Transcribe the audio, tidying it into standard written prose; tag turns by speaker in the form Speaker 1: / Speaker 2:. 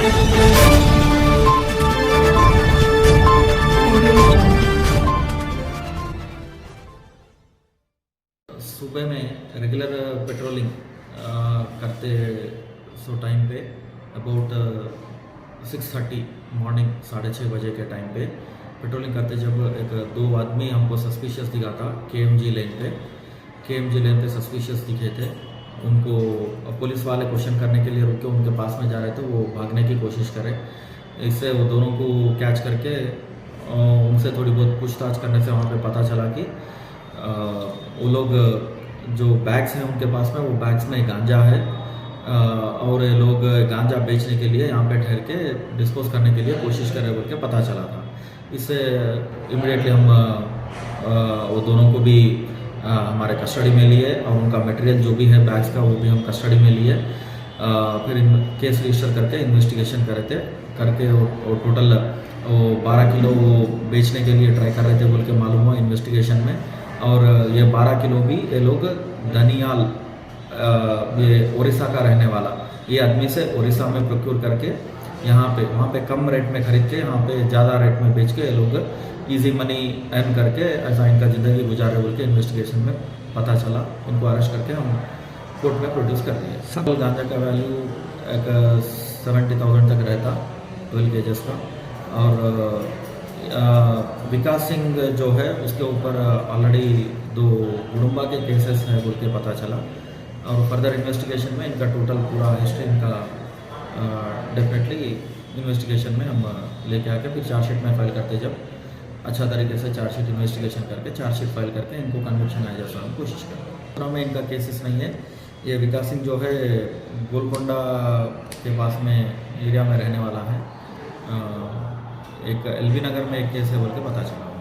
Speaker 1: सुबह में regular patrolling करते सो टाइम पे अबाउट 6:30 मॉर्निंग 6:30 बजे के टाइम पे पेट्रोलिंग करते जब एक दो आदमी हमको सस्पिशियस दिखा था केएमजी लेन पे सस्पिशियस दिखे थे। उनको पुलिस वाले क्वेश्चन करने के लिए रुके, उनके पास में जा रहे थे, वो भागने की कोशिश करे। इससे वो दोनों को कैच करके उनसे थोड़ी बहुत पूछताछ करने से वहाँ पे पता चला कि वो लोग जो बैग्स हैं उनके पास में, वो बैग्स में गांजा है और ये लोग गांजा बेचने के लिए यहाँ पे ठहर के डिस्पोज करने के लिए कोशिश कर रहे बोल के पता चला था। इससे इमीडिएटली हम वो दोनों को भी हमारे कस्टडी में लिए और उनका मटेरियल जो भी है बैग्स का वो भी हम कस्टडी में लिए। फिर केस रजिस्टर करके इन्वेस्टिगेशन करके वो टोटल वो 12 किलो वो बेचने के लिए ट्राई कर रहे थे बोल के मालूम हुआ इन्वेस्टिगेशन में। और ये 12 किलो भी ये लोग धनियाल ये उड़ीसा का रहने वाला ये आदमी से उड़ीसा में प्रोक्योर करके वहाँ पे कम रेट में खरीद के यहाँ पे ज़्यादा रेट में बेच के ये लोग इजी मनी अर्न करके ऐसा इनका ज़िंदगी गुजारे बोल के इन्वेस्टिगेशन में पता चला। इनको अरेस्ट करके हम कोर्ट में प्रोड्यूस कर दिए। सब गांजा का वैल्यू एक 70,000 तक रहता 12 केजेस का। और विकास सिंह जो है उसके ऊपर ऑलरेडी 2 गुडुम्बा के केसेस हैं बोल के पता चला। और फर्दर इन्वेस्टिगेशन में इनका टोटल पूरा हिस्ट्री इनका डेफिनेटली इन्वेस्टिगेशन में हम लेके आके फिर चार्जशीट में फाइल करते जब अच्छा तरीके से चार्जशीट इन्वेस्टिगेशन करके चार्जशीट फाइल करके इनको कन्विक्शन आए जैसा हम कोशिश करते हैं। में इनका केसेस नहीं है। ये विकास सिंह जो है गोलकोंडा के पास में एरिया में रहने वाला है। एक एलबी नगर में एक केस है बोल के पता चला।